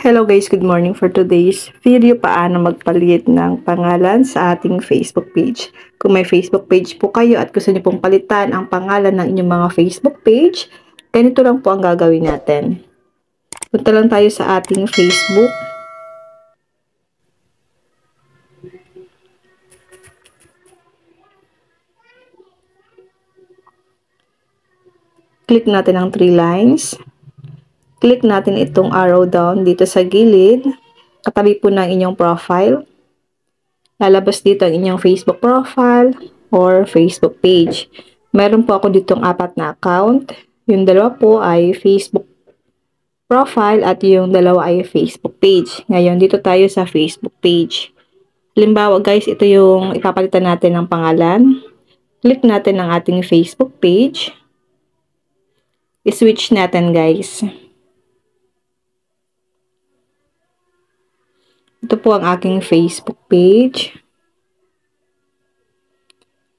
Hello guys, good morning. For today's video, paano magpalit ng pangalan sa ating Facebook page. Kung may Facebook page po kayo at gusto niyo pong palitan ang pangalan ng inyong mga Facebook page, ganito lang po ang gagawin natin. Punta lang tayo sa ating Facebook. Click natin ang 3 lines. Click natin itong arrow down dito sa gilid, katabi po ng inyong profile. Lalabas dito ang inyong Facebook profile or Facebook page. Meron po ako ditong 4 na account. Yung dalawa po ay Facebook profile at yung dalawa ay Facebook page. Ngayon, dito tayo sa Facebook page. Halimbawa guys, ito yung ipapalitan natin ng pangalan. Click natin ang ating Facebook page. I-switch natin guys. Ito po ang aking Facebook page.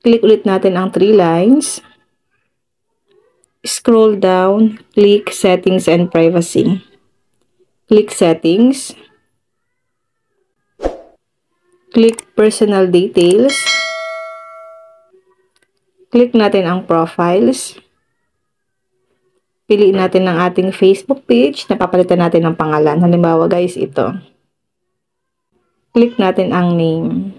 Click ulit natin ang 3 lines. Scroll down, click Settings and Privacy. Click Settings. Click Personal Details. Click natin ang Profiles. Piliin natin ang ating Facebook page na papalitan natin ng pangalan. Halimbawa guys, ito. Click natin ang name.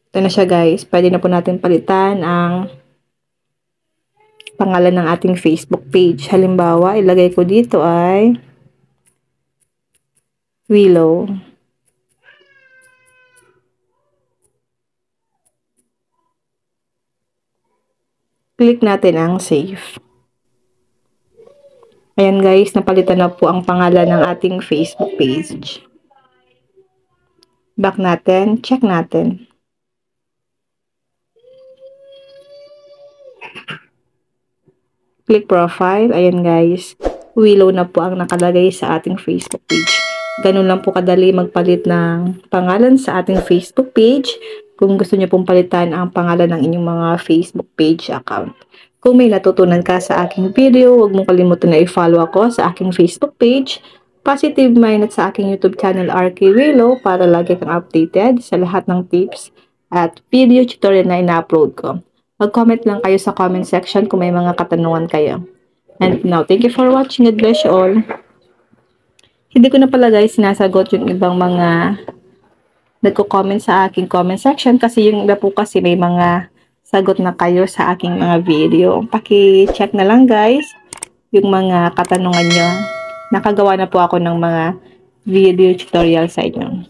Ito na siya guys. Pwede na po natin palitan ang pangalan ng ating Facebook page. Halimbawa, ilagay ko dito ay Willow. Click natin ang Save. Ayan guys, napalitan na po ang pangalan ng ating Facebook page. Back natin, check natin. Click profile. Ayan guys, Willow na po ang nakalagay sa ating Facebook page. Ganun lang po kadali magpalit ng pangalan sa ating Facebook page kung gusto niyo pong palitan ang pangalan ng inyong mga Facebook page account. Kung may natutunan ka sa aking video, huwag mong kalimutan na i-follow ako sa aking Facebook page, Positive Mind, at sa aking YouTube channel RK Willow para lagi kang updated sa lahat ng tips at video tutorial na ina-upload ko. Mag-comment lang kayo sa comment section kung may mga katanungan kayo. And now, thank you for watching. God bless you all. Hindi ko na pala guys sinasagot yung ibang mga nagko-comment sa aking comment section kasi yung iba po kasi may mga sagot na kayo sa aking mga video. Paki-check na lang guys yung mga katanungan nyo. Nakagawa na po ako ng mga video tutorial sa inyo.